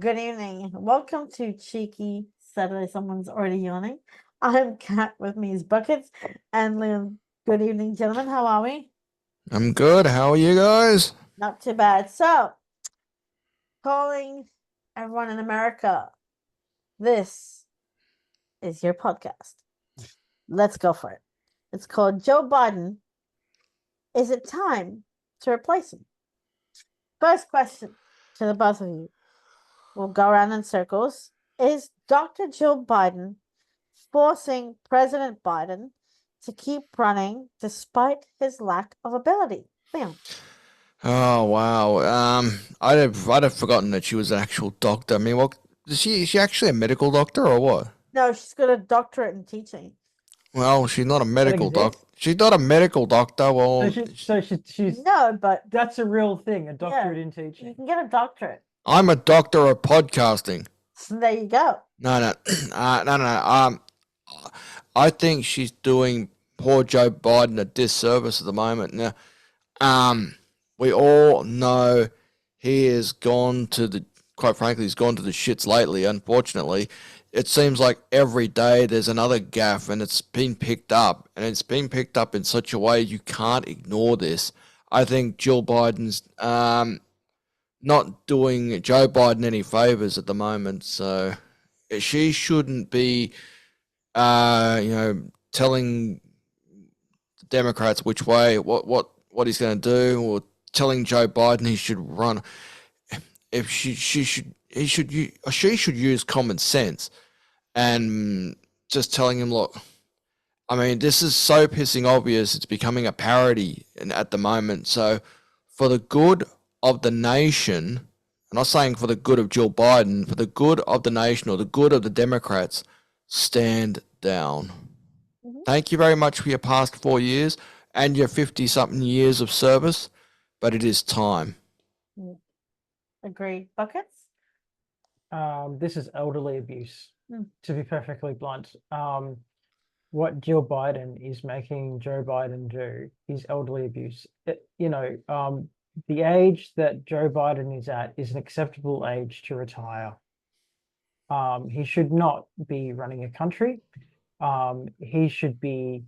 Good evening. Welcome to Cheeky Saturday. Someone's already yawning. I'm Kat. With me is Buckets and Liam. Good evening, gentlemen. How are we? I'm good. How are you guys? Not too bad. So, calling everyone in America, this is your podcast. Let's go for it. It's called Joe Biden. Is it time to replace him? First question to the both of you. We'll go around in circles. Is Dr. Joe Biden forcing President Biden to keep running despite his lack of ability? Liam. Oh wow. I'd have forgotten that she was an actual doctor. I mean, what is she actually a medical doctor or what? No, she's got a doctorate in teaching. Well, she's not a That medical doc. exists. She's not a medical doctor. So, Well, she's No, but that's a real thing, a doctorate in you teaching. can get a doctorate. I'm a doctor of podcasting. So there you go. No, no, no. I think she's doing poor Joe Biden a disservice at the moment. Now, we all know he has gone to the, quite frankly, he's gone to the shits lately, unfortunately. It seems like every day there's another gaffe and it's been picked up, and it's been picked up in such a way you can't ignore this. I think Jill Biden's not doing Joe Biden any favors at the moment, so she shouldn't be, telling the Democrats which way, what he's going to do, or telling Joe Biden he should run. If she should use common sense and just telling him, look, I mean, this is so pissing obvious. It's becoming a parody at the moment. So, for the good of the nation, I'm not saying for the good of Jill Biden, for the good of the nation or the good of the Democrats, stand down. Mhm. Thank you very much for your past 4 years and your 50 something years of service, but it is time. Agreed. Buckets? This is elderly abuse, Mm. to be perfectly blunt. What Jill Biden is making Joe Biden do is elderly abuse. The age that Joe Biden is at is an acceptable age to retire. He should not be running a country. He should be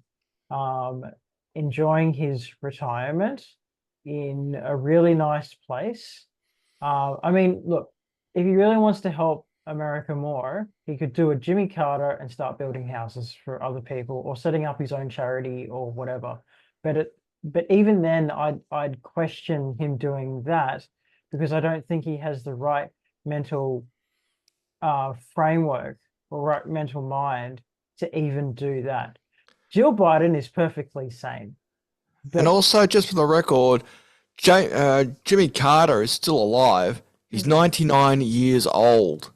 enjoying his retirement in a really nice place. I mean, look, if he really wants to help America more, he could do a Jimmy Carter and start building houses for other people, or setting up his own charity or whatever. But even then, I'd question him doing that, because I don't think he has the right mental framework or right mental mind to even do that. Jill Biden is perfectly sane. And But also, just for the record, Jimmy Carter is still alive. He's 99 years old.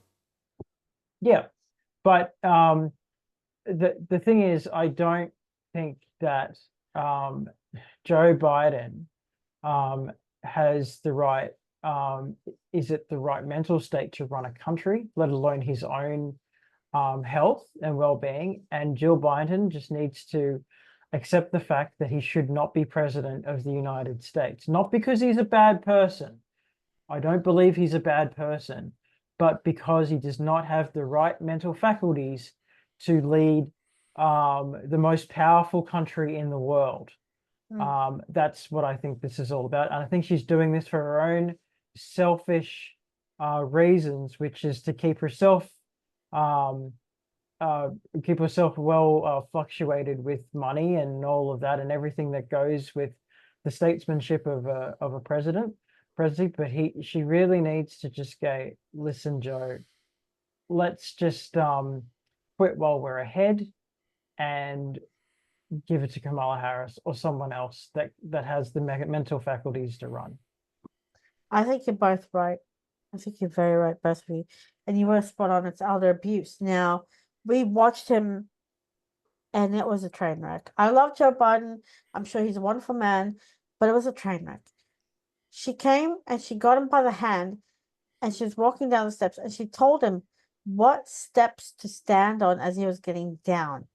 yeah, but the thing is, I don't think that Joe Biden has the right is it the right mental state to run a country, let alone his own health and well-being. And Jill Biden just needs to accept the fact that he should not be president of the United States, not because he's a bad person. I don't believe he's a bad person, but because he does not have the right mental faculties to lead the most powerful country in the world. That's what I think this is all about. And I think she's doing this for her own selfish reasons, which is to um, keep herself well fluctuated with money and all of that, and everything that goes with the statesmanship of a president. But she really needs to just go, listen, Joe, let's just quit while we're ahead and give it to Kamala Harris or someone else that has the mental faculties to run. I think you're both right. I think you're very right, both of you. And you were spot on. It's elder abuse. Now, we watched him and it was a train wreck. I love Joe Biden. I'm sure he's a wonderful man, but it was a train wreck. She came and she got him by the hand and she was walking down the steps and she told him what steps to stand on as he was getting down.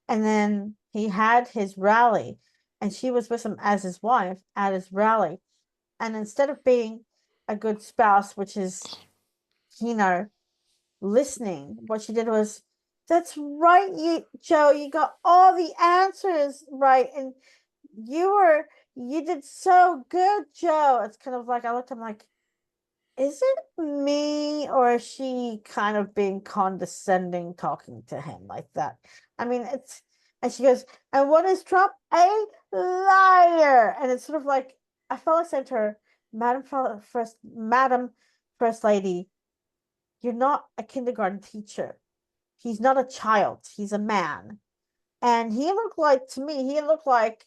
And then he had his rally and she was with him as his wife at his rally. And instead of being a good spouse, which is keener listening. What she did was, that's right, Joe, you got all the answers right, and you did so good, Joe. It's kind of like, I looked at him like, is it me, or is she kind of being condescending talking to him like that? I mean, and she goes, and what is Trump? A liar. And it's sort of like, I felt like saying to her, Madam First Lady, you're not a kindergarten teacher. He's not a child. He's a man. And he looked like, to me, he looked like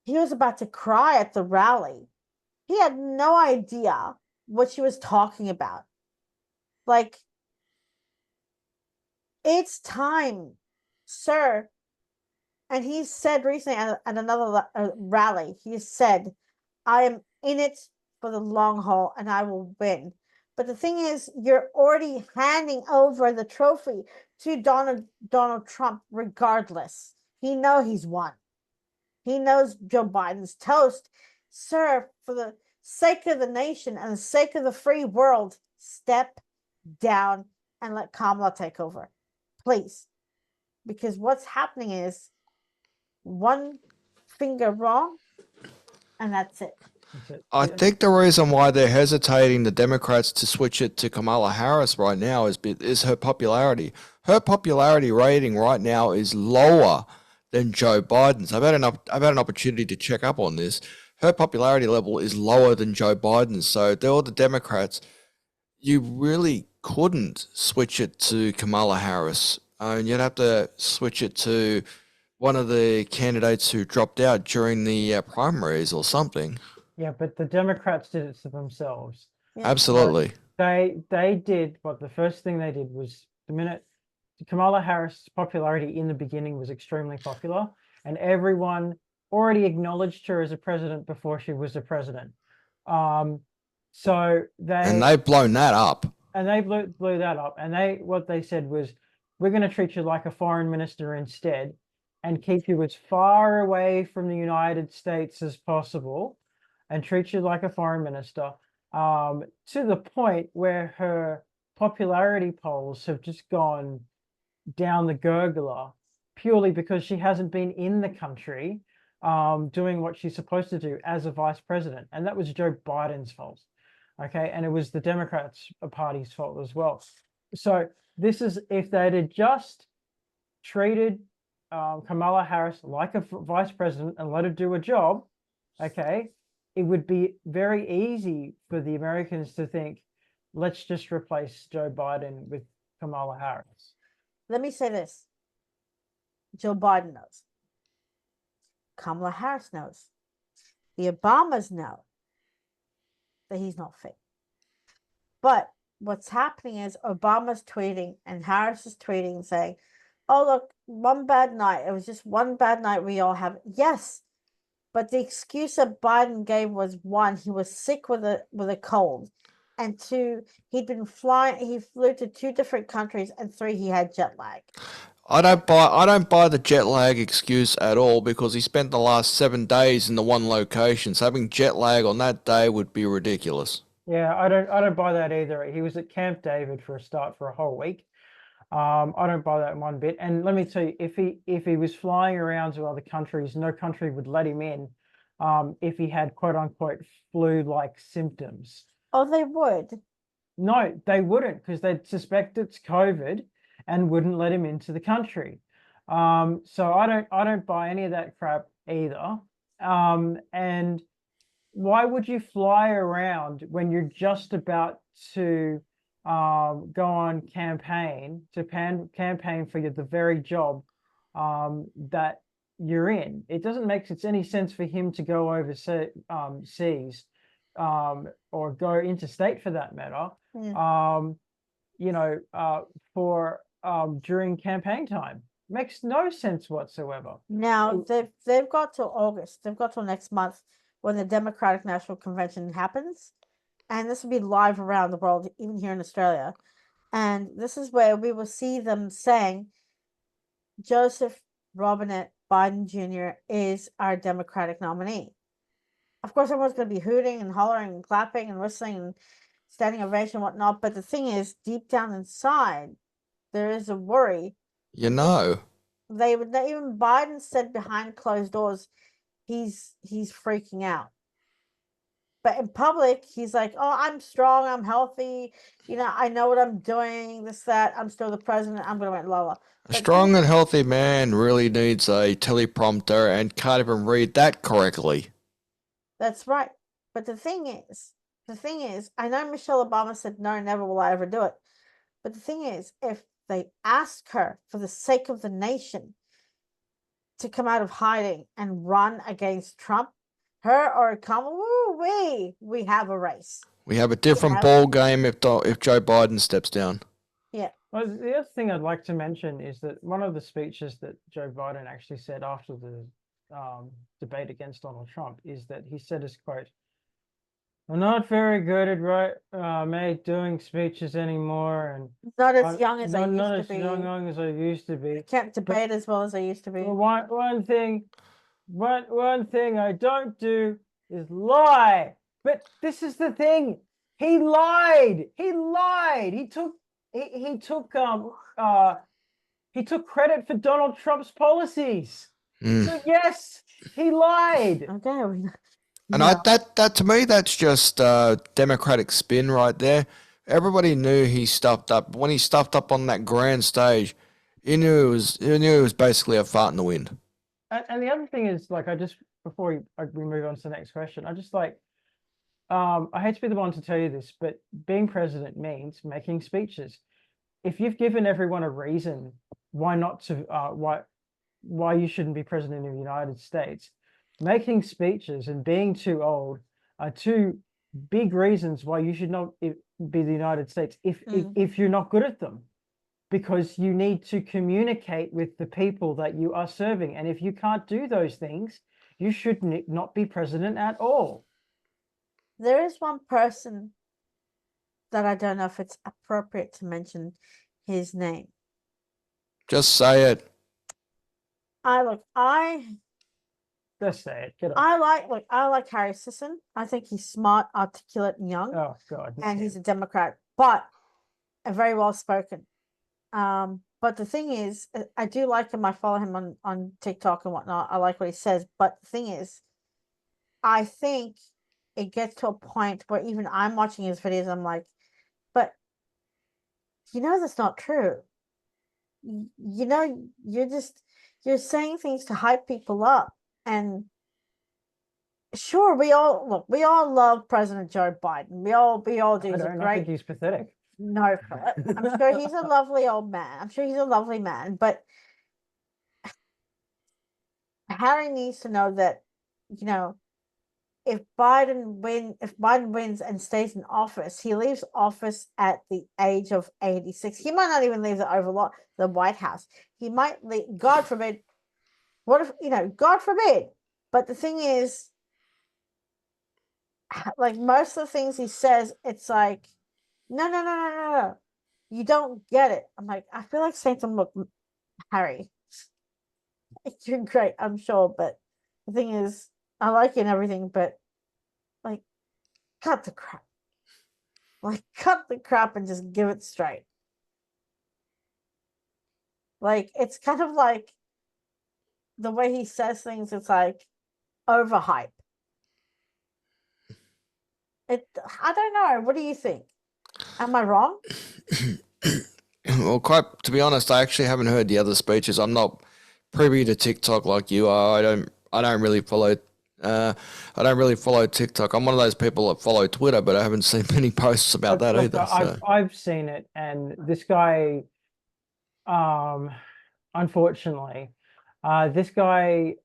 he was about to cry at the rally. He had no idea what she was talking about. Like, it's time, sir. And he said recently at another rally, he said, I am in it for the long haul and I will win. But the thing is, you're already handing over the trophy to Donald Trump regardless. He knows he's won. He knows Joe Biden's toast. Sir, for the sake of the nation and the sake of the free world, step down and let Kamala take over. Please. Because what's happening is one finger wrong, and that's it. I think the reason why they're hesitating, the Democrats, to switch it to Kamala Harris right now is her popularity. Her popularity rating right now is lower than Joe Biden's. I've had an opportunity to check up on this. Her popularity level is lower than Joe Biden's. So they're all the Democrats. You really couldn't switch it to Kamala Harris. You'd have to switch it to one of the candidates who dropped out during the primaries or something. Yeah, but the Democrats did it to themselves. Yeah. Absolutely. They did what the first thing they did was, the minute Kamala Harris' popularity in the beginning was extremely popular, and everyone already acknowledged her as a president before she was a president. So they've blown that up. And they blew that up. And what they said was, we're going to treat you like a foreign minister instead, and keep you as far away from the United States as possible, and treat you like a foreign minister, to the point where her popularity polls have just gone down the gurgler, purely because she hasn't been in the country doing what she's supposed to do as a vice president. And that was Joe Biden's fault. Okay. And it was the Democrats' party's fault as well. So this is, if they'd have just treated Kamala Harris like a vice president and let her do a job, okay, it would be very easy for the Americans to think, let's just replace Joe Biden with Kamala Harris. Let me say this. Joe Biden knows. Kamala Harris knows. The Obamas know that he's not fit. But what's happening is Obama's tweeting and Harris is tweeting saying, oh, look, one bad night. It was just one bad night we all have. Yes, but the excuse that Biden gave was, one, he was sick with a cold, and two, he flew to 2 different countries, and 3, he had jet lag. I don't buy the jet lag excuse at all, because he spent the last 7 days in the one location. So having jet lag on that day would be ridiculous. Yeah, I don't buy that either. He was at Camp David for a start for a whole week. I don't buy that one bit. And let me tell you, if he was flying around to other countries, no country would let him in if he had quote unquote flu-like symptoms. Oh, they would. No, they wouldn't, because they'd suspect it's COVID and wouldn't let him into the country. So I don't buy any of that crap either. And why would you fly around when you're just about to go on campaign for the very job that you're in? It doesn't make any sense for him to go overseas or go interstate for that matter. For during campaign time. Makes no sense whatsoever. Now they've got till August. They've got till next month when the Democratic National Convention happens, and this will be live around the world, even here in Australia. And this is where we will see them saying, Joseph Robinette Biden Jr. is our Democratic nominee. Of course, everyone's going to be hooting and hollering and clapping and whistling standing ovation, whatnot. But the thing is, deep down inside, there is a worry. You know. They would even Biden said behind closed doors, he's freaking out. But in public, he's like, "Oh, I'm strong, I'm healthy, I know what I'm doing, this, that, I'm still the president, I'm gonna win, la la." A But strong and healthy man really needs a teleprompter and can't even read that correctly. That's right. But the thing is, I know Michelle Obama said, "No, never will I ever do it." But the thing is, if they ask her for the sake of the nation to come out of hiding and run against Trump, her or Kamala, we have a race. We have a different ball game if Joe Biden steps down. Yeah. Well, the other thing I'd like to mention is that one of the speeches that Joe Biden actually said after the debate against Donald Trump is that he said, as quote, "I'm not very good at doing speeches anymore, and Not as young as I not used to as be. young as I used to be. Can't debate as well as I used to be." Well, one thing I don't do is lie. But this is the thing. He lied. He lied. He took credit for Donald Trump's policies. So yes, he lied. Okay. And that to me, that's just Democratic spin right there. Everybody knew he stuffed up. But when he stuffed up on that grand stage, he knew it was basically a fart in the wind. And the other thing is, like, before we move on to the next question, I just like, I hate to be the one to tell you this, but being president means making speeches. If you've given everyone a reason why not to, why you shouldn't be president of the United States, making speeches and being too old are two big reasons why you should not be the United States if you're not good at them, because you need to communicate with the people that you are serving. And if you can't do those things, you should not be president at all. There is one person that I don't know if it's appropriate to mention his name. Just say it. Just say it. Get on. I like Harry Sisson. I think he's smart, articulate, and young. Oh God. And he's a Democrat, but very well spoken. But the thing is, I do like him. I follow him on TikTok and whatnot. I like what he says. But the thing is, I think it gets to a point where even I'm watching his videos, I'm like, but that's not true. You're saying things to hype people up. And sure, we all love President Joe Biden. We all do. I think he's pathetic. No, I'm sure he's a lovely old man. I'm sure he's a lovely man, but Harry needs to know that, if Biden wins and stays in office, he leaves office at the age of 86. He might not even leave the White House. He might leave, God forbid. What if, God forbid. But the thing is, like, most of the things he says, it's like, no. You don't get it. I'm like, I feel like saying something, look, Harry, you're great, I'm sure. But the thing is, I like you and everything, but like, cut the crap. Like, cut the crap and just give it straight. Like, it's kind of like the way he says things, it's like overhype. I don't know. What do you think? Am I wrong? Well, to be honest, I actually haven't heard the other speeches. I'm not privy to TikTok like you are. I don't really follow TikTok. I'm one of those people that follow Twitter, but I haven't seen many posts about that either. I've seen it, and this guy, unfortunately, this guy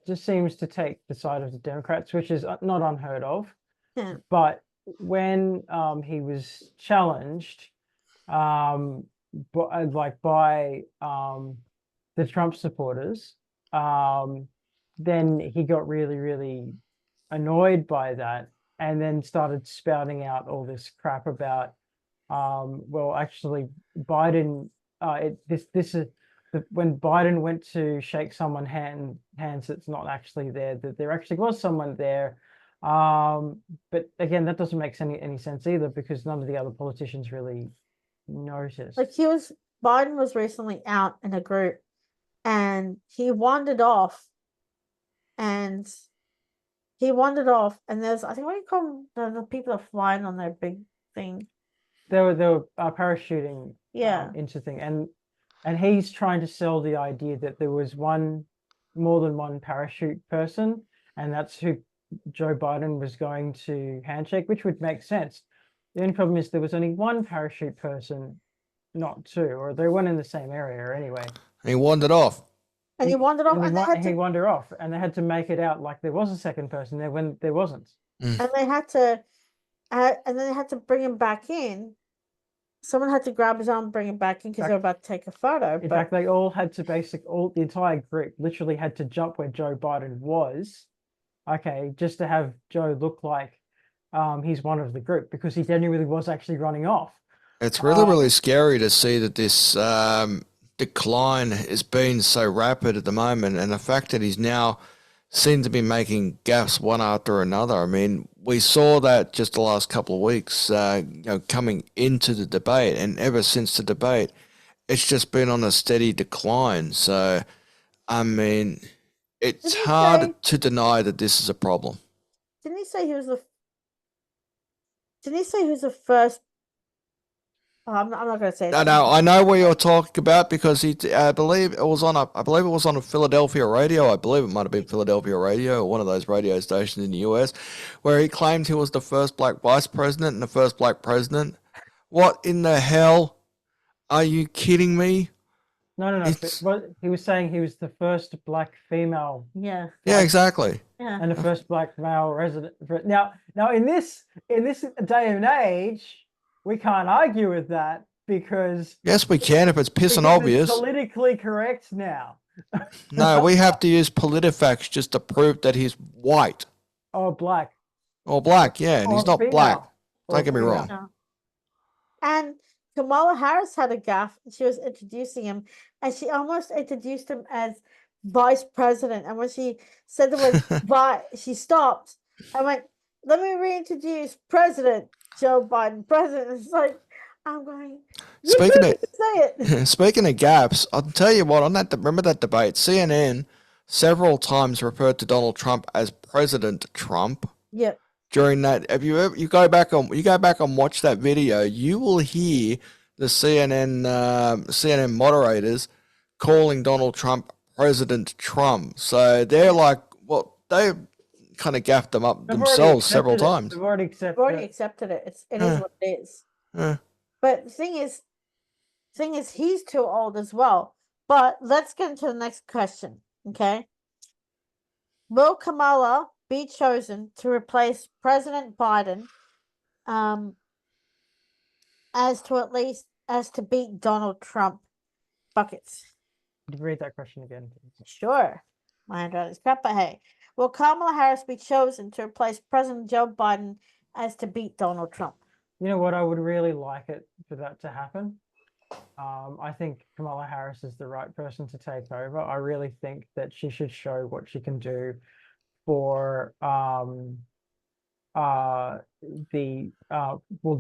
just seems to take the side of the Democrats, which is not unheard of. Yeah. But when he was challenged, by the Trump supporters, then he got really, really annoyed by that, and then started spouting out all this crap about, well, actually, Biden. This is when Biden went to shake someone's hands that's not actually there. That there actually was someone there. But again, that doesn't make any sense either, because none of the other politicians really noticed. Like Biden was recently out in a group and he wandered off and there's, I think, what do you call them? The people that are flying on their big thing. They were parachuting Yeah. into thing, and he's trying to sell the idea that there was more than one parachute person, and that's who Joe Biden was going to handshake, which would make sense. The only problem is there was only one parachute person, not two, or they weren't in the same area anyway. He wandered off. And he wandered off, and he wandered off, and they had to make it out like there was a second person there when there wasn't. And they had to, and then they had to bring him back in. Someone had to grab his arm, bring him back in because they were about to take a photo. In fact, they all had to the entire group literally had to jump where Joe Biden was, okay, just to have Joe look like he's one of the group, because he genuinely was actually running off. It's really scary to see that this decline has been so rapid at the moment, and the fact that he's now seems to be making gaffes one after another. I mean, we saw that just the last couple of weeks, coming into the debate, and ever since the debate, it's just been on a steady decline. So, I mean, it's hard to deny that this is a problem. Didn't he say he was the first? Oh, I'm not going to say that. No, I know what you're talking about, because I believe it was on a Philadelphia radio. I believe it might have been Philadelphia radio, or one of those radio stations in the US, where he claimed he was the first black vice president and the first black president. What in the hell? Are you kidding me? No. He was saying he was the first black female. Yeah. Yeah, exactly. Yeah. And the first black male resident. Now in this day and age, we can't argue with that, because yes, we can if it's pissing obvious. It's politically correct now. No, we have to use PolitiFacts just to prove that he's white or black. Or black, yeah, and he's not female. black. Don't get me wrong. No. And Kamala Harris had a gaffe. She was introducing him, and she almost introduced him as vice president. And when she said the word she stopped and went, "Let me reintroduce President Joe Biden." President. It's like, I'm going, Speaking say it. Speaking of gaps, I'll tell you what, remember that debate, CNN several times referred to Donald Trump as President Trump. Yep. During that, if you go back and watch that video, you will hear the CNN moderators calling Donald Trump President Trump. So they're like, well, they kind of gaffed them up themselves several times. They've already accepted it. It is what it is. But the thing is, he's too old as well. But let's get into the next question. Okay. Will Kamala be chosen to replace President Biden, as to beat Donald Trump? Buckets. Could you read that question again? Sure. My handwriting is crap, but hey. Will Kamala Harris be chosen to replace President Joe Biden as to beat Donald Trump? You know what? I would really like it for that to happen. I think Kamala Harris is the right person to take over. I really think that she should show what she can do for the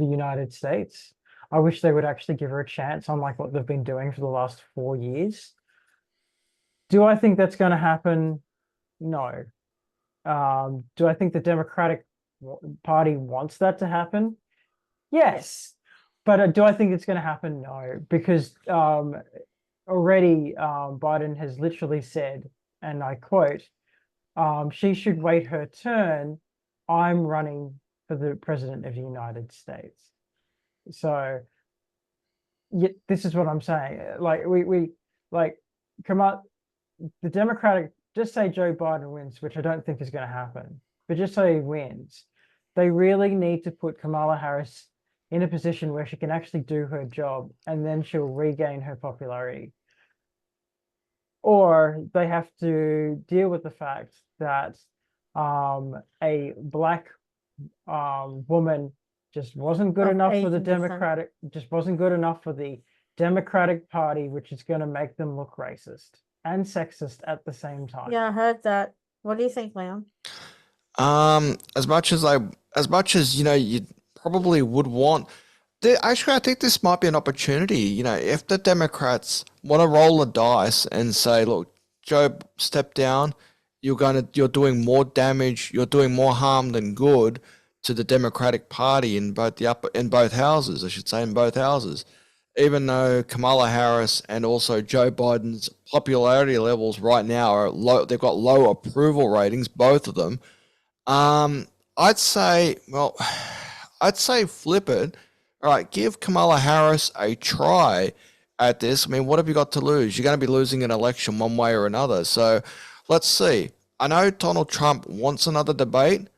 United States. I wish they would actually give her a chance, unlike what they've been doing for the last 4 years. Do I think that's going to happen? No. Do I think the Democratic Party wants that to happen? Yes. But do I think it's going to happen? No, because already Biden has literally said, and I quote, she should wait her turn. I'm running for the president of the United States. So this is what I'm saying. Like we come up, the Democratic, just say Joe Biden wins, which I don't think is going to happen, but just say he wins. They really need to put Kamala Harris in a position where she can actually do her job, and then she'll regain her popularity. Or they have to deal with the fact that a black woman just wasn't good enough for the Democratic, Democratic Party, which is going to make them look racist and sexist at the same time. Yeah, I heard that. What do you think, Leon? As much as you probably would want. Actually, I think this might be an opportunity. If the Democrats want to roll the dice and say, "Look, Joe, step down. You're doing more damage. You're doing more harm than good to the Democratic Party in both houses. I should say in both houses." Even though Kamala Harris and also Joe Biden's popularity levels right now are low, they've got low approval ratings, both of them. Um, I'd say, well, I'd say flip it. All right, give Kamala Harris a try at this. I mean, what have you got to lose? You're going to be losing an election one way or another. So let's see. I know Donald Trump wants another debate,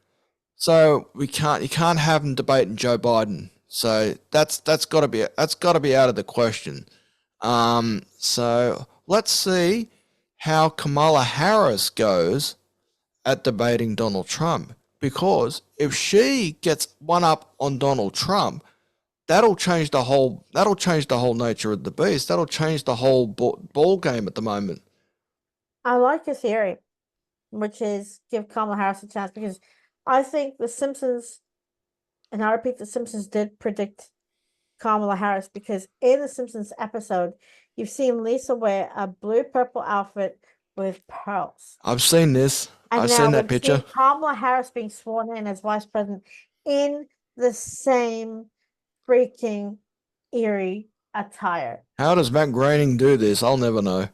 so you can't have him debating Joe Biden. So that's got to be out of the question. So let's see how Kamala Harris goes at debating Donald Trump. Because if she gets one up on Donald Trump, that'll change the whole nature of the beast. That'll change the whole ball game at the moment. I like your theory, which is give Kamala Harris a chance, because I think The Simpsons, and I repeat, The Simpsons did predict Kamala Harris, because in The Simpsons episode, you've seen Lisa wear a blue-purple outfit with pearls. I've seen this. And I've now seen that we've picture. seen Kamala Harris being sworn in as vice president in the same freaking eerie attire. How does Matt Groening do this? I'll never know.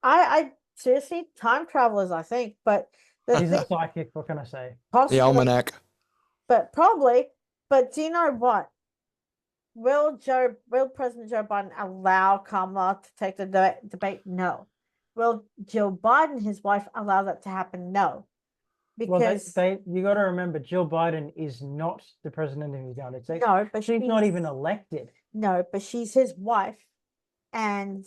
I seriously, time travelers, I think, but He's a psychic. What can I say? The almanac. But probably. But do you know what? Will President Joe Biden allow Kamala to take the debate? No. Will Joe Biden, his wife, allow that to happen? No. Because you got to remember, Jill Biden is not the president of the United States. No, but she's not even elected. No, but she's his wife, and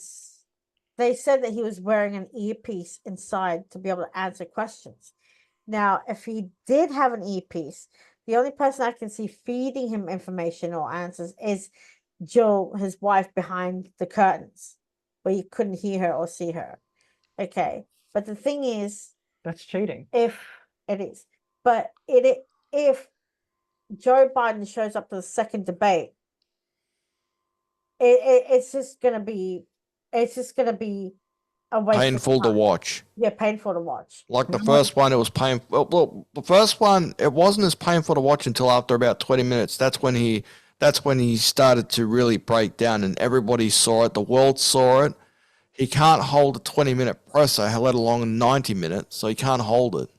they said that he was wearing an earpiece inside to be able to answer questions. Now, if he did have an earpiece, the only person I can see feeding him information or answers is Jill, his wife, behind the curtains, where you couldn't hear her or see her. Okay, but the thing is, that's cheating. If it is, but if Joe Biden shows up to the second debate, it's just gonna be a waste Painful to watch. Yeah, painful to watch. Like the first one, it was painful. Well, the first one, it wasn't as painful to watch until after about 20 minutes. That's when he started to really break down, and everybody saw it. The world saw it. He can't hold a 20-minute presser, let alone a 90-minute, so he can't hold it.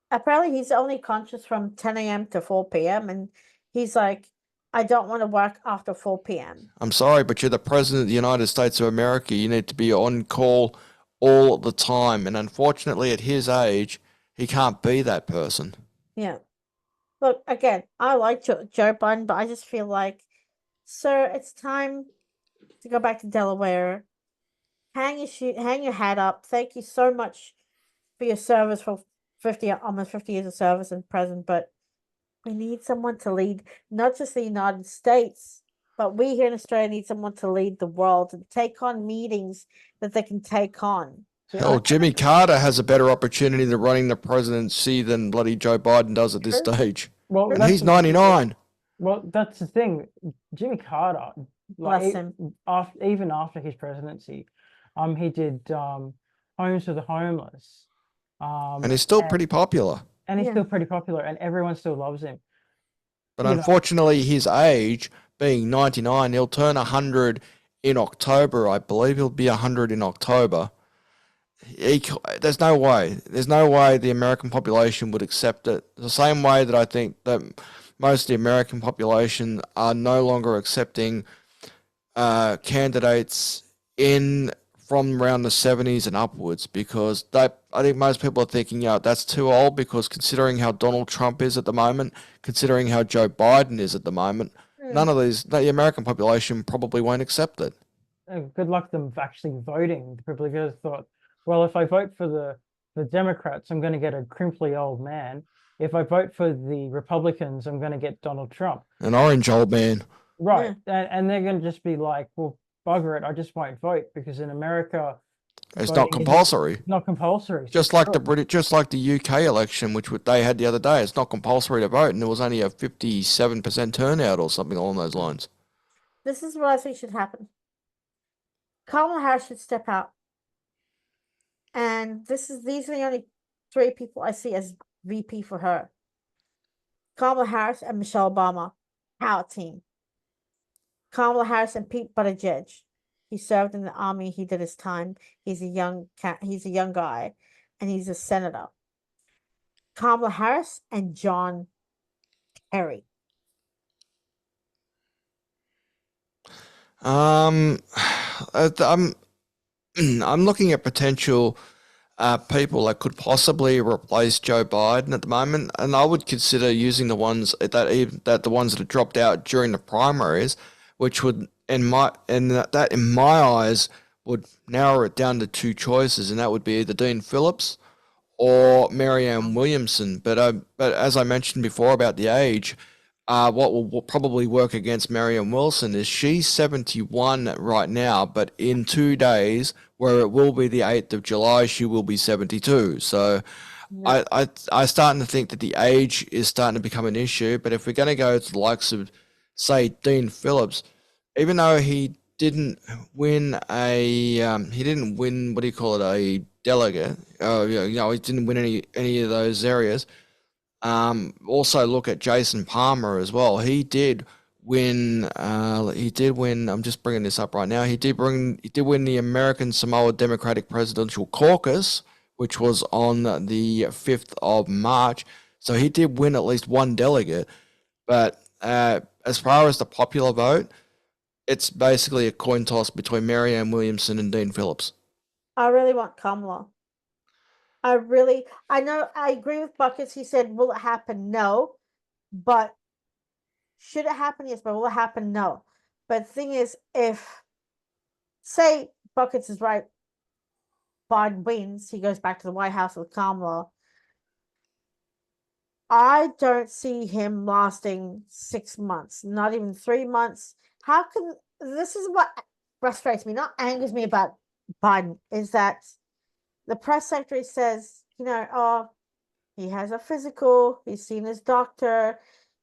Apparently, he's only conscious from 10 a.m. to 4 p.m. And he's like, I don't want to work after 4 p.m. I'm sorry, but you're the president of the United States of America. You need to be on call all the time. And unfortunately, at his age, he can't be that person. Yeah. Look, again, I like Joe Biden, but I just feel like, sir, it's time to go back to Delaware. Hang your hat up. Thank you so much for your service for almost 50 years of service and present, but we need someone to lead not just the United States, but we here in Australia need someone to lead the world and take on meetings that they can take on. Hell, Jimmy Carter has a better opportunity to running the presidency than bloody Joe Biden does at this stage. Well, and he's 99. Well, that's the thing. Jimmy Carter, Bless him. Even after his presidency, he did homes for the homeless. And he's still pretty popular. And he's still pretty popular, and everyone still loves him. But unfortunately, his age, being 99, he'll turn 100 in October. I believe he'll be 100 in October. There's no way. There's no way the American population would accept it. The same way that I think that most of the American population are no longer accepting candidates from around the 70s and upwards, because I think most people are thinking, that's too old, because considering how Donald Trump is at the moment, considering how Joe Biden is at the moment, none of the American population probably won't accept it. Good luck them actually voting. The people have thought, well, if I vote for the Democrats, I'm going to get a crimply old man. If I vote for the Republicans, I'm going to get Donald Trump. An orange old man. Right. And they're going to just be like, well, bugger it, I just won't vote, because in America, It's not voting compulsory. not compulsory. Just like the UK election, which they had the other day, it's not compulsory to vote, and there was only a 57% turnout or something along those lines. This is what I think should happen. Kamala Harris should step out. And these are the only 3 people I see as VP for her. Kamala Harris and Michelle Obama. Power team. Kamala Harris and Pete Buttigieg. He served in the army. He did his time. He's a young guy, and he's a senator. Kamala Harris and John Kerry. I'm looking at potential people that could possibly replace Joe Biden at the moment, and I would consider using the ones that have dropped out during the primaries, which would in my eyes would narrow it down to 2 choices, and that would be either Dean Phillips or Marianne Williamson. But as I mentioned before about the age, what will probably work against Marianne Wilson is she's 71 right now, but in 2 days, where it will be the 8th of July, she will be 72. So Yeah. I starting to think that the age is starting to become an issue. But if we're going to go to the likes of, say, Dean Phillips, even though he didn't win what do you call it, a delegate, he didn't win any of those areas. Also look at Jason Palmer as well. He did win. I'm just bringing this up right now. He did win the American Samoa Democratic Presidential Caucus, which was on the 5th of March. So he did win at least 1 delegate. But as far as the popular vote, it's basically a coin toss between Marianne Williamson and Dean Phillips. I really want Kamala. I know, I agree with Buckets. He said, will it happen? No. But should it happen? Yes. But will it happen? No. But the thing is, if, say, Buckets is right, Biden wins, he goes back to the White House with Kamala. I don't see him lasting 6 months, not even 3 months. This is what frustrates me, not angers me about Biden, is that the press secretary says, oh, he has a physical, he's seen his doctor,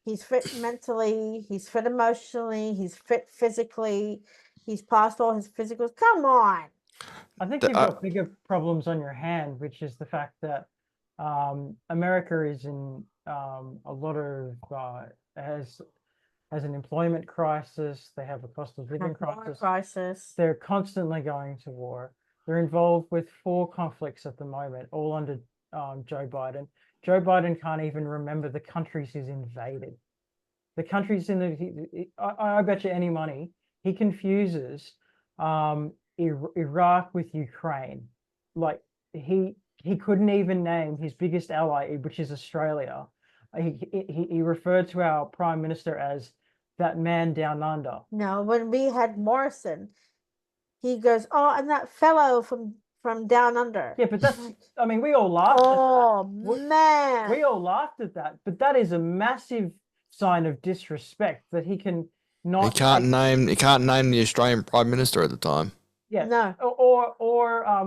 he's fit mentally, he's fit emotionally, he's fit physically, he's passed all his physicals. Come on. I think you've got bigger problems on your hand, which is the fact that America is in a lot of has an employment crisis. They have a cost of living crisis. They're constantly going to war. They're involved with 4 conflicts at the moment, all under Joe Biden. Joe Biden can't even remember the countries he's invaded. The countries I bet you any money he confuses Iraq with Ukraine. Like he couldn't even name his biggest ally, which is Australia. He referred to our prime minister as that man down under. No, when we had Morrison, he goes, oh, and that fellow from down under. Yeah, but that's, I mean, we all laughed at that. Oh, man. We all laughed at that, but that is a massive sign of disrespect that he can not. He can't name the Australian Prime Minister at the time. Yeah. No. Or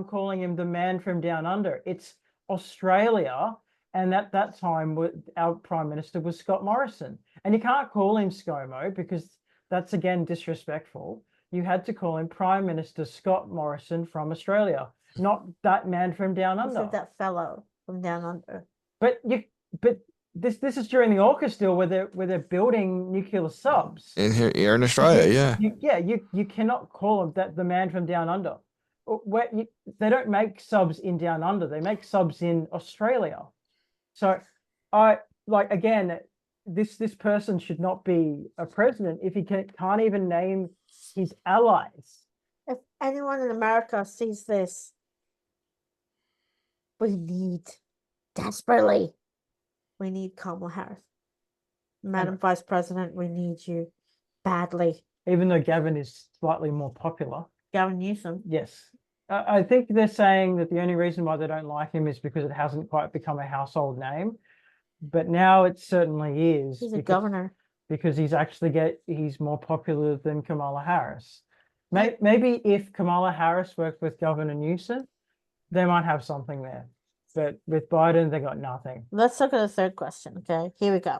calling him the man from down under. It's Australia, and at that time our Prime Minister was Scott Morrison. And you can't call him ScoMo because that's again disrespectful. You had to call him Prime Minister Scott Morrison from Australia, not that man from down under. Said that fellow from down under. But this is during the AUKUS deal where they're building nuclear subs here in Australia. You cannot call him the man from down under. They don't make subs in down under. They make subs in Australia. So this person should not be a president if he can't even name his allies. If anyone in America sees this, desperately, we need Kamala Harris. Madam Vice President, we need you badly. Even though Gavin is slightly more popular. Gavin Newsom. Yes. I think they're saying that the only reason why they don't like him is because it hasn't quite become a household name. But now it certainly is. He's a governor. Because he's more popular than Kamala Harris. Maybe if Kamala Harris worked with Governor Newsom, they might have something there. But with Biden, they got nothing. Let's look at the third question. Okay, here we go.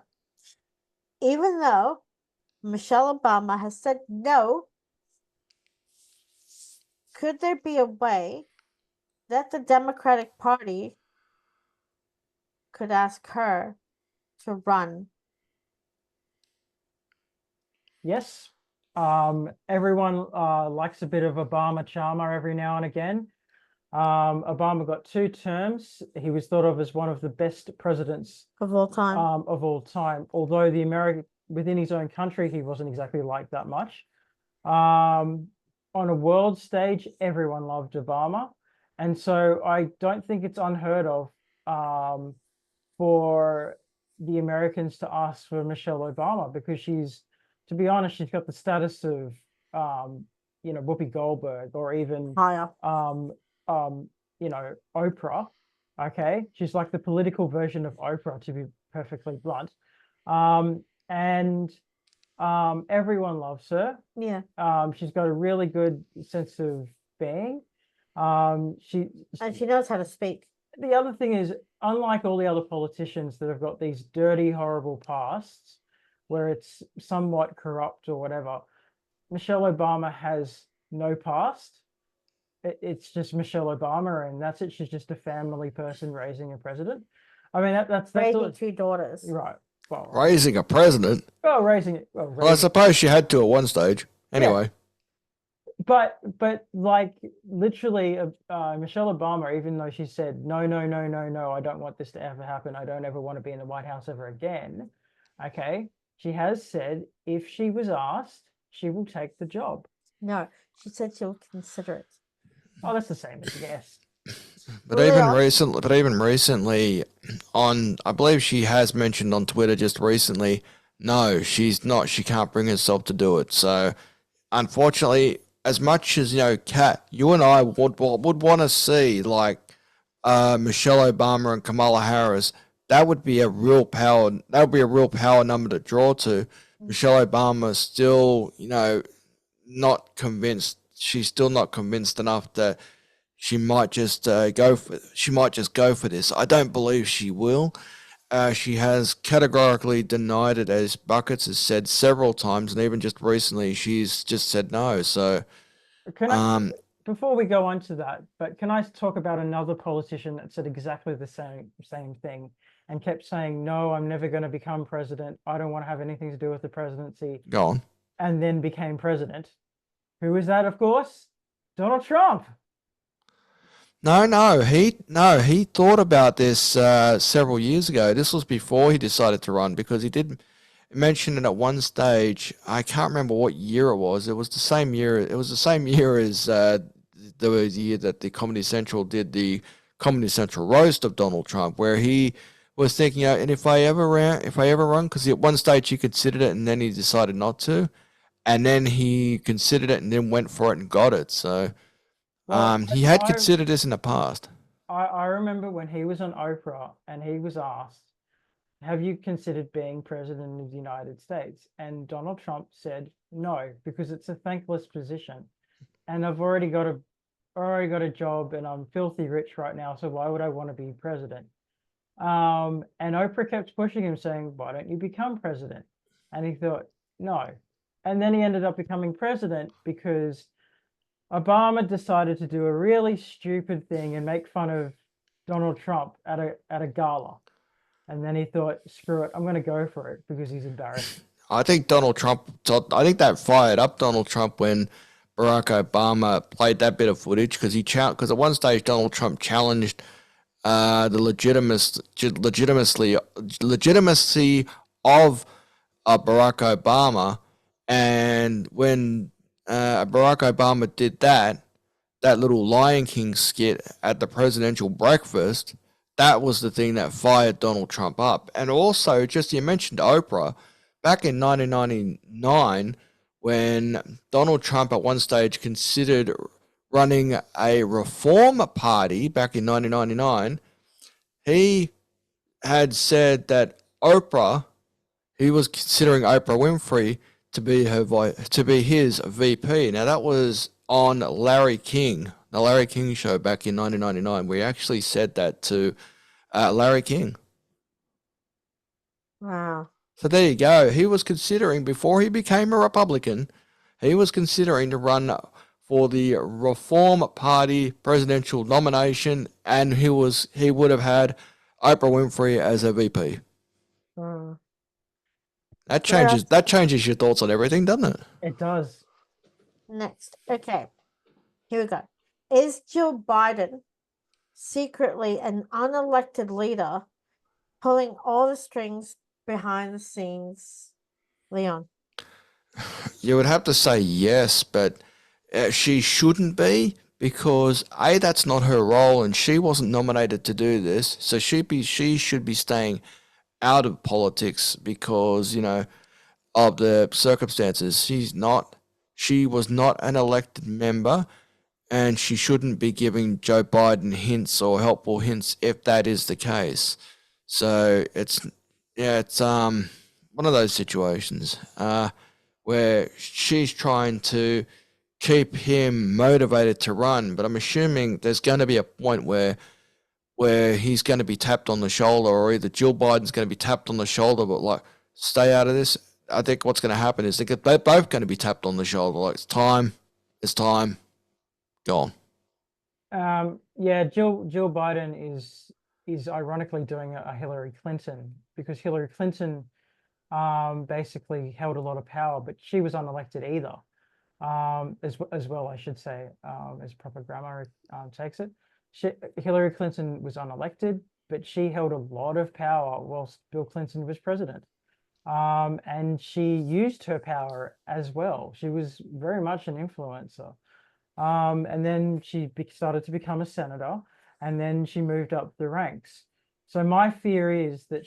Even though Michelle Obama has said no, could there be a way that the Democratic Party could ask her to run? Yes. Everyone likes a bit of Obama charmer every now and again. Obama got 2 terms. He was thought of as one of the best presidents Of all time. of all time. Although within his own country, he wasn't exactly liked that much. On a world stage, everyone loved Obama. And so I don't think it's unheard of for the Americans to ask for Michelle Obama, because to be honest, she's got the status of, Whoopi Goldberg, or even, Higher. Oprah. Okay. She's like the political version of Oprah, to be perfectly blunt. And everyone loves her. Yeah. She's got a really good sense of being. And she knows how to speak. The other thing is, unlike all the other politicians that have got these dirty, horrible pasts where it's somewhat corrupt or whatever, Michelle Obama has no past. It's just Michelle Obama, and that's it. She's just a family person raising a president. I mean, that's raising 2 daughters. Right. Well, Raising a president. Well, raising it. Well, I suppose she had to at one stage. Anyway. Yeah. But like literally, Michelle Obama, even though she said no, I don't want this to ever happen. I don't ever want to be in the White House ever again. Okay, she has said if she was asked, she will take the job. No, she said she'll consider it. Oh, that's the same as yes. But even recently, I believe she has mentioned on Twitter just recently, no, she's not. She can't bring herself to do it. So, unfortunately, as much as Kat, you and I would want to see like Michelle Obama and Kamala Harris. That would be a real power. That would be a real power number to draw to. Michelle Obama still, not convinced. She's still not convinced enough that she might just go for this. I don't believe she will. She has categorically denied it, as Buckets has said several times, and even just recently, she's just said no. So, before we go on to that, but can I talk about another politician that said exactly the same thing and kept saying, no, I'm never going to become president. I don't want to have anything to do with the presidency. Go on. And then became president. Who is that, of course? Donald Trump. No, he thought about this several years ago. This was before he decided to run, because he did mention it at one stage. I can't remember what year it was. It was the same year. It was the same year as the year that the Comedy Central did the Comedy Central roast of Donald Trump, where he was thinking, and if I ever run, because at one stage he considered it and then he decided not to, and then he considered it and then went for it and got it. So. He had considered this in the past. I remember when he was on Oprah and he was asked, have you considered being president of the United States? And Donald Trump said, no, because it's a thankless position. And I've already got a job and I'm filthy rich right now. So why would I want to be president? And Oprah kept pushing him, saying, why don't you become president? And he thought, no. And then he ended up becoming president because Obama decided to do a really stupid thing and make fun of Donald Trump at a gala. And then he thought, screw it, I'm going to go for it because he's embarrassed. I think that fired up Donald Trump when Barack Obama played that bit of footage, because at one stage Donald Trump challenged the legitimacy of Barack Obama, and when Barack Obama did that little Lion King skit at the presidential breakfast, that was the thing that fired Donald Trump up. And also, just you mentioned Oprah, back in 1999, when Donald Trump at one stage considered running a reform party back in 1999, he had said that he was considering Oprah Winfrey to be his VP. Now that was on Larry King, the Larry King show back in 1999. We actually said that to Larry King. Wow. So there you go. He was considering, before he became a Republican, he was considering to run for the Reform Party presidential nomination, and he would have had Oprah Winfrey as a VP. Mm. That changes your thoughts on everything, doesn't it? It does. Next. Okay. Here we go. Is Joe Biden secretly an unelected leader pulling all the strings behind the scenes, Leon? You would have to say yes, but she shouldn't be, because A, that's not her role, and she wasn't nominated to do this. So she should be staying out of politics because, of the circumstances. She was not an elected member, and she shouldn't be giving Joe Biden hints or helpful hints if that is the case. So it's one of those situations where she's trying to keep him motivated to run, but I'm assuming there's going to be a point where he's going to be tapped on the shoulder, or either Jill Biden's going to be tapped on the shoulder, but like, stay out of this. I think what's going to happen is they're both going to be tapped on the shoulder. Like, it's time, go on. Yeah, Jill Biden is ironically doing a Hillary Clinton, because Hillary Clinton basically held a lot of power, but she was unelected either. As well, I should say, as proper grammar takes it. Hillary Clinton was unelected, but she held a lot of power whilst Bill Clinton was president. And she used her power as well. She was very much an influencer. And then she started to become a senator, and then she moved up the ranks. So my fear is that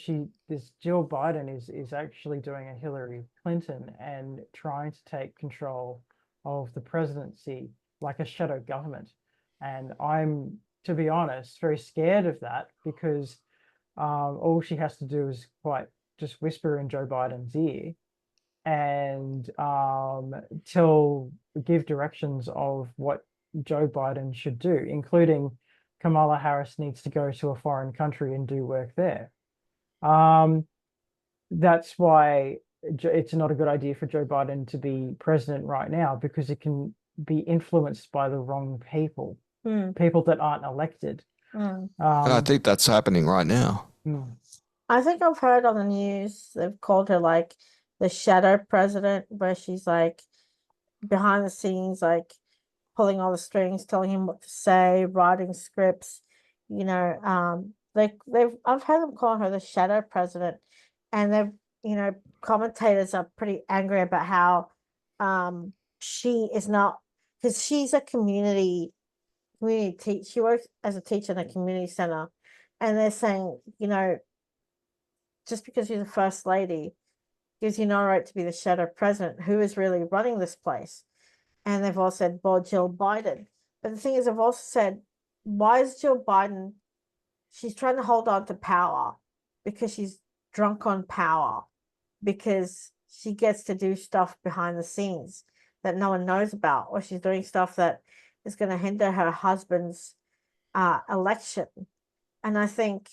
this Jill Biden is actually doing a Hillary Clinton and trying to take control of the presidency like a shadow government. And I'm, to be honest, very scared of that, because all she has to do is just whisper in Joe Biden's ear and give directions of what Joe Biden should do, including Kamala Harris needs to go to a foreign country and do work there. That's why it's not a good idea for Joe Biden to be president right now, because it can be influenced by the wrong people, people that aren't elected. And I think that's happening right now. I think I've heard on the news they've called her like the shadow president, where she's like behind the scenes, like pulling all the strings, telling him what to say, writing scripts. I've heard them call her the shadow president, and commentators are pretty angry about how she is not, because she's a community teacher. She works as a teacher in a community center, and they're saying, just because you're the first lady gives you no right to be the shadow president. Who is really running this place? And they've all said, well, Jill Biden. But the thing is, I've also said, why is Jill Biden, she's trying to hold on to power because she's drunk on power, because she gets to do stuff behind the scenes that no one knows about, or she's doing stuff that is going to hinder her husband's election. And I think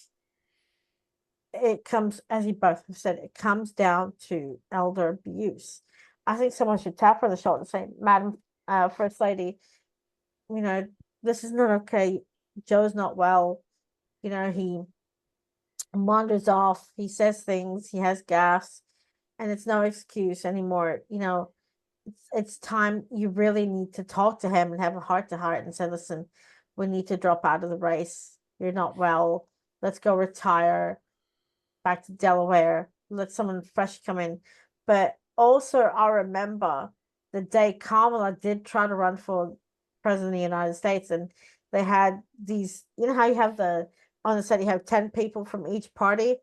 it comes, as you both have said, it comes down to elder abuse. I think someone should tap her on the shoulder and say, Madam First Lady, this is not okay. Joe's not well. He wanders off. He says things. He has gaffes, and it's no excuse anymore. It's time. You really need to talk to him and have a heart-to-heart and say, listen, we need to drop out of the race. You're not well. Let's go retire back to Delaware. Let someone fresh come in. But also, I remember the day Kamala did try to run for president of the United States, and they had these, how you have on the set, you have 10 people from each party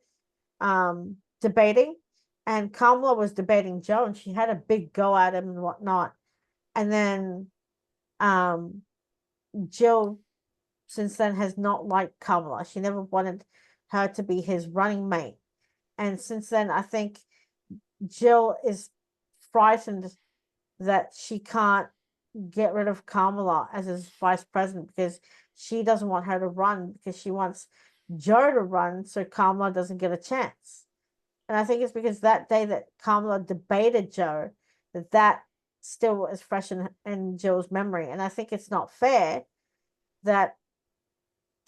debating, and Kamala was debating Joe, and she had a big go at him and whatnot. And then Jill, since then, has not liked Kamala. She never wanted her to be his running mate. And since then, I think Jill is frightened that she can't get rid of Kamala as his vice president because she doesn't want her to run because she wants Joe to run so Kamala doesn't get a chance. And I think it's because that day that Kamala debated Joe, that still is fresh in Joe's memory. And I think it's not fair that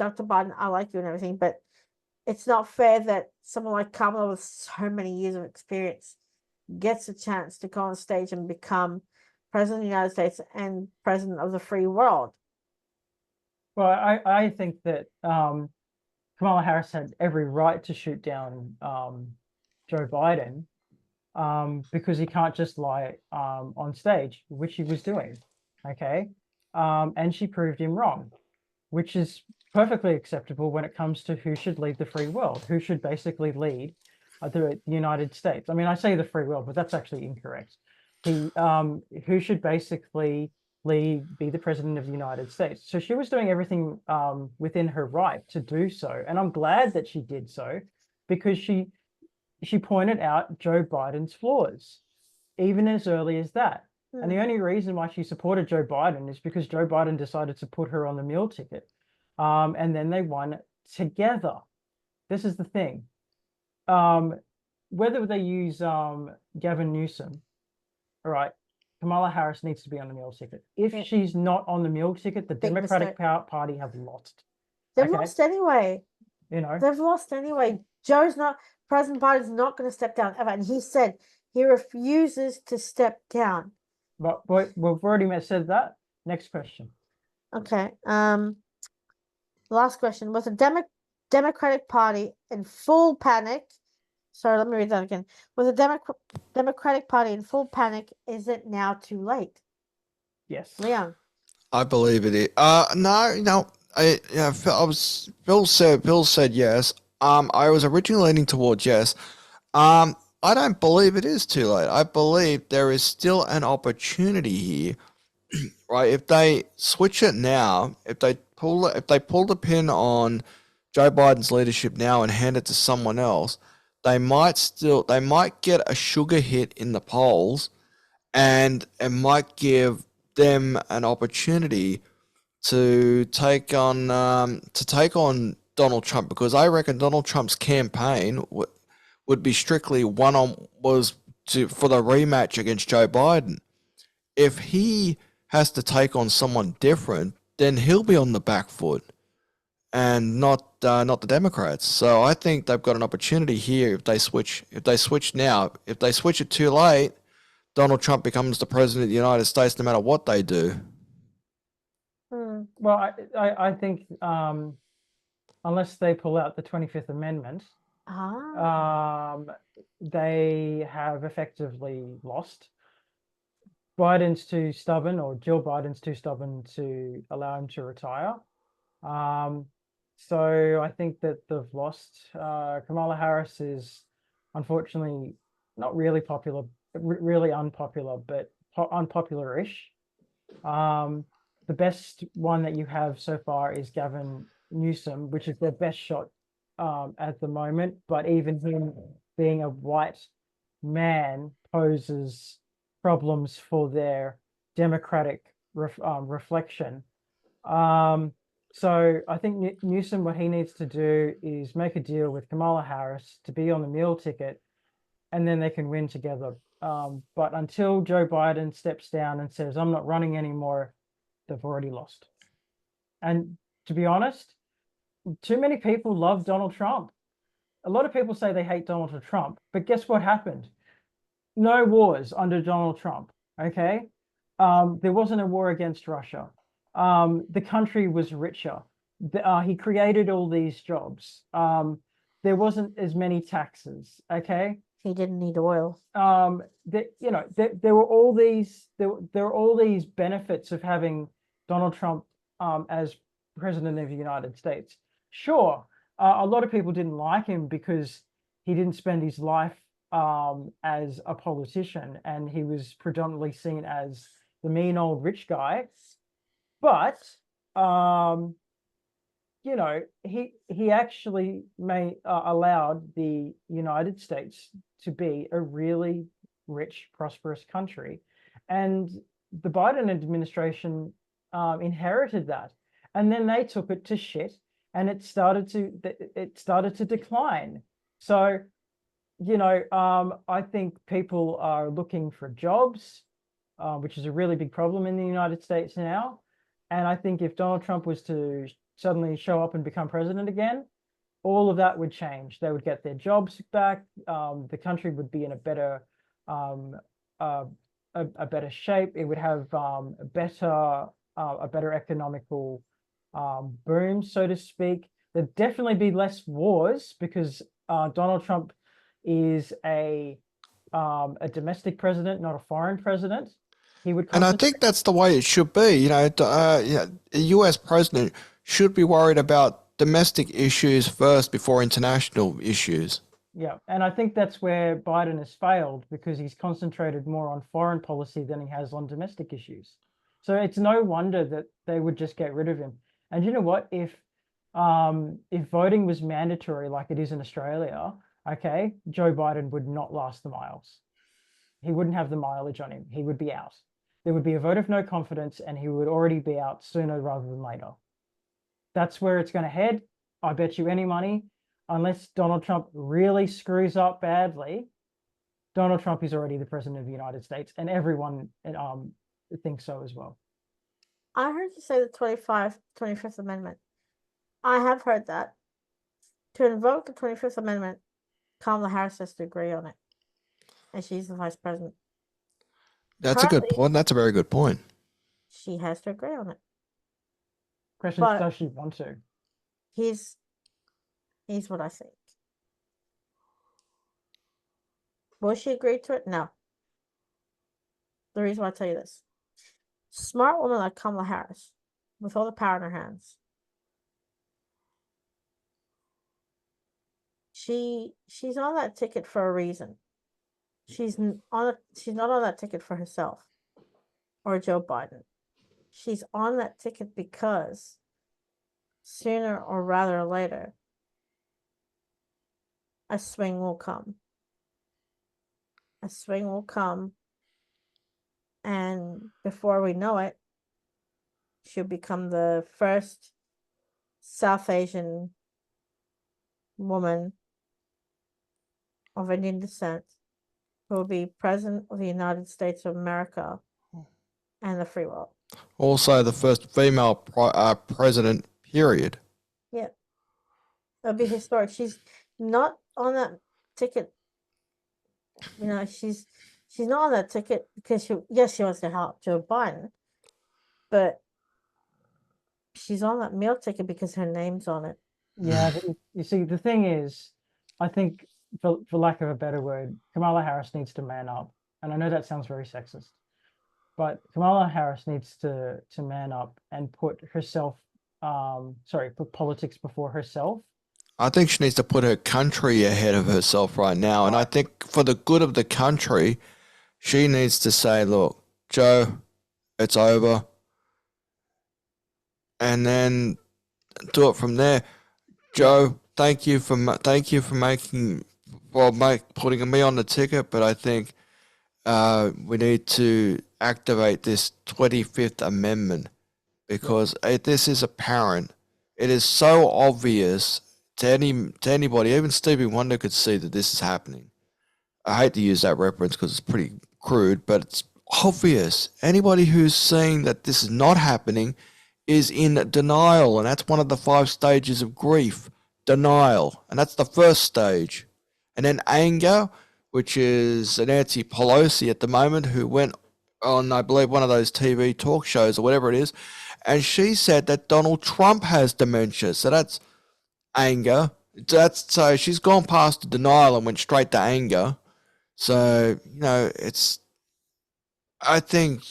Dr. Biden, I like you and everything, but it's not fair that someone like Kamala with so many years of experience gets a chance to go on stage and become president of the United States and president of the free world. Well, I think that Kamala Harris had every right to shoot down Joe Biden because he can't just lie on stage, which he was doing. Okay. And she proved him wrong, which is perfectly acceptable when it comes to who should lead the free world, who should basically lead the United States. I mean, I say the free world, but that's actually incorrect. Who should basically be the president of the United States. So she was doing everything within her right to do so. And I'm glad that she did so because she pointed out Joe Biden's flaws, even as early as that. And the only reason why she supported Joe Biden is because Joe Biden decided to put her on the meal ticket. And then they won together. This is the thing. Whether they use Gavin Newsom, all right, Kamala Harris needs to be on the meal ticket. If she's not on the meal ticket, the Democratic Party have lost. They've lost anyway. You know, they've lost anyway. President Biden's not going to step down ever. And he said he refuses to step down. But we've already said that. Next question. Okay. Last question. Was the Democratic Party in full panic? Sorry, let me read that again. Was the Democratic Party in full panic? Is it now too late? Yes. Leon. I believe it is. No. Bill said yes. I was originally leaning towards yes. I don't believe it is too late. I believe there is still an opportunity here, right? If they switch it now, if they pull the pin on Joe Biden's leadership now and hand it to someone else, they might get a sugar hit in the polls, and it might give them an opportunity to take on Donald Trump, because I reckon Donald Trump's campaign would be strictly for the rematch against Joe Biden. If he has to take on someone different, then he'll be on the back foot, and not the Democrats. So I think they've got an opportunity here if they switch now. If they switch it too late, Donald Trump becomes the president of the United States no matter what they do. Well, I think unless they pull out the 25th Amendment, they have effectively lost. Biden's too stubborn, or Jill Biden's too stubborn to allow him to retire. So I think that they've lost. Kamala Harris is unfortunately not really popular, really unpopular, but unpopular-ish. The best one that you have so far is Gavin Newsom, which is their best shot at the moment. But even him being a white man poses problems for their democratic reflection. So I think Newsom, what he needs to do is make a deal with Kamala Harris to be on the meal ticket, and then they can win together. But until Joe Biden steps down and says, I'm not running anymore, they've already lost. And to be honest, too many people love Donald Trump. A lot of people say they hate Donald Trump, but guess what happened? No wars under Donald Trump, okay? There wasn't a war against Russia. The country was richer. He created all these jobs. There wasn't as many taxes, okay? He didn't need oil. There were all these benefits of having Donald Trump as president of the United States. Sure, a lot of people didn't like him because he didn't spend his life as a politician, and he was predominantly seen as the mean old rich guy. But he actually allowed the United States to be a really rich, prosperous country. And the Biden administration inherited that. And then they took it to shit, and it started to decline. So, I think people are looking for jobs, which is a really big problem in the United States now. And I think if Donald Trump was to suddenly show up and become president again, all of that would change. They would get their jobs back. The country would be in a better shape. It would have a better economical boom, so to speak. There'd definitely be less wars because Donald Trump is a domestic president, not a foreign president. He would And I think that's the way it should be. A US president should be worried about domestic issues first before international issues. Yeah, and I think that's where Biden has failed because he's concentrated more on foreign policy than he has on domestic issues. So it's no wonder that they would just get rid of him. And you know what? If voting was mandatory like it is in Australia, okay, Joe Biden would not last the miles. He wouldn't have the mileage on him. He would be out. There would be a vote of no confidence, and he would already be out sooner rather than later. That's where it's going to head. I bet you any money, unless Donald Trump really screws up badly, Donald Trump is already the president of the United States, and everyone thinks so as well. I heard you say the 25th Amendment. I have heard that. To invoke the 25th Amendment, Kamala Harris has to agree on it. And she's the vice president. That's a good point. That's a very good point. She has to agree on it. Question is, does she want to? Here's what I think. Will she agree to it? No. The reason why I tell you this. Smart woman like Kamala Harris, with all the power in her hands, she's on that ticket for a reason. She's not on that ticket for herself or Joe Biden. She's on that ticket because sooner or rather or later, a swing will come. A swing will come, and before we know it, she'll become the first South Asian woman of Indian descent who will be president of the United States of America and the free world. Also, the first female president, period. Yeah. It'll be historic. She's not on that ticket. She's not on that ticket because she wants to help Joe Biden, but she's on that meal ticket because her name's on it. Yeah, but you see, the thing is, I think, for lack of a better word, Kamala Harris needs to man up. And I know that sounds very sexist, but Kamala Harris needs to man up and put politics before herself. I think she needs to put her country ahead of herself right now. And I think for the good of the country, she needs to say, look, Joe, it's over. And then do it from there. Joe, thank you for putting me on the ticket, but I think we need to activate this 25th Amendment because this is apparent. It is so obvious to anybody, even Stevie Wonder could see that this is happening. I hate to use that reference because it's pretty crude, but it's obvious. Anybody who's saying that this is not happening is in denial, and that's one of the 5 stages of grief. Denial, and that's the first stage. And then anger, which is Nancy Pelosi at the moment, who went on, I believe, one of those TV talk shows or whatever it is, and she said that Donald Trump has dementia. So that's anger. So she's gone past the denial and went straight to anger. So, I think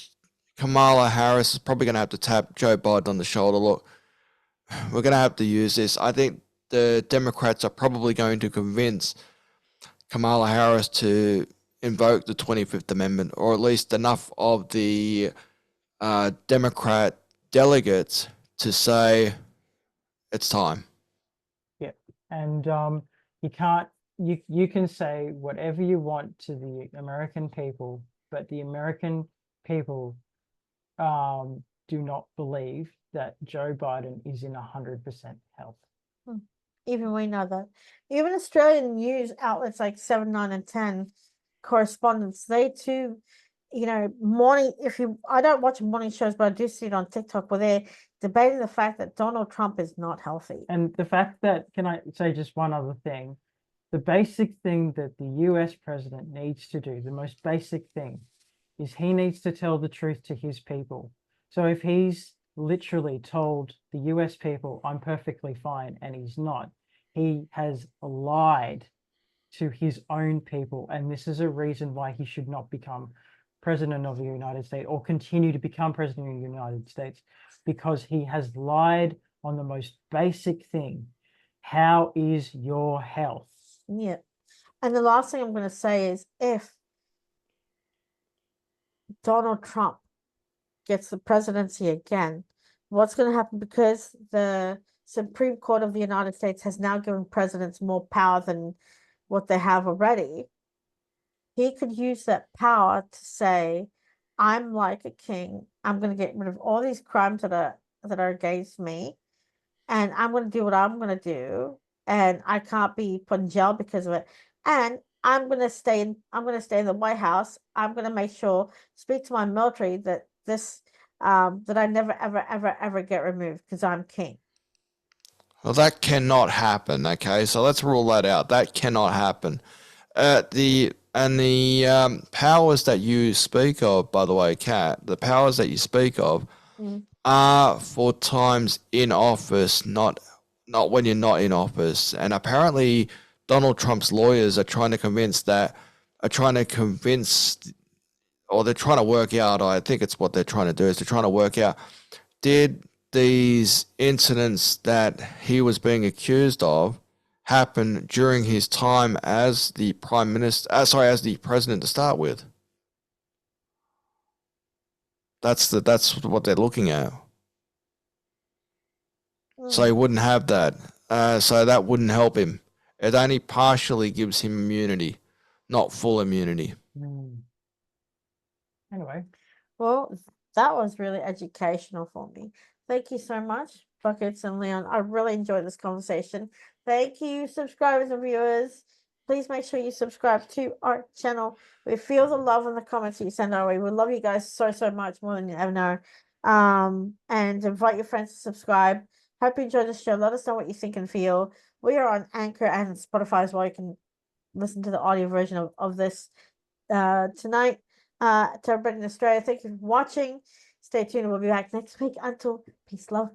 Kamala Harris is probably going to have to tap Joe Biden on the shoulder. Look, we're going to have to use this. I think the Democrats are probably going to convince Kamala Harris to invoke the 25th Amendment, or at least enough of the Democrat delegates to say it's time. Yeah, and you can't you can say whatever you want to the American people, but the American people do not believe that Joe Biden is in 100% health. Even we know that. Even Australian news outlets like 7, 9, and 10 correspondents, they too, you know, I don't watch morning shows, but I do see it on TikTok where they're debating the fact that Donald Trump is not healthy. And the fact that, can I say just one other thing? The basic thing that the US president needs to do, the most basic thing, is he needs to tell the truth to his people. So if he's literally told the US people, I'm perfectly fine, and he's not, he has lied to his own people. And this is a reason why he should not become president of the United States or continue to become president of the United States, because he has lied on the most basic thing. How is your health? Yeah. And the last thing I'm going to say is, if Donald Trump gets the presidency again, what's going to happen? Because the Supreme Court of the United States has now given presidents more power than what they have already. He could use that power to say, I'm like a king. I'm going to get rid of all these crimes that are against me, and I'm going to do what I'm going to do, and I can't be put in jail because of it. And I'm going to stay in the White House. I'm going to make sure, speak to my military that that I never ever get removed because I'm king. Well, that cannot happen. Okay, so let's rule that out. That cannot happen. The powers that you speak of, by the way, Kat, the powers that you speak of are for times in office, not when you're not in office. And apparently, Donald Trump's lawyers are trying to or they're trying to work out. I think it's what they're trying to do is they're trying to work out, did these incidents that he was being accused of happen during his time as the as the president to start with? That's what they're looking at. So he wouldn't have that. So that wouldn't help him. It only partially gives him immunity, not full immunity. Anyway. Well, that was really educational for me. Thank you so much, Buckets and Leon. I really enjoyed this conversation. Thank you, subscribers and viewers. Please make sure you subscribe to our channel. We feel the love in the comments that you send our way. We love you guys so much, more than you ever know. And invite your friends to subscribe. Hope you enjoyed the show. Let us know what you think and feel. We are on Anchor and Spotify as well. You can listen to the audio version of this tonight. To everybody in Australia, thank you for watching. Stay tuned. We'll be back next week. Until peace, love,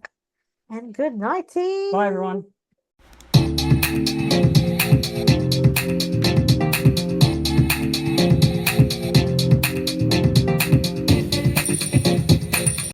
and good night, team. Bye, everyone.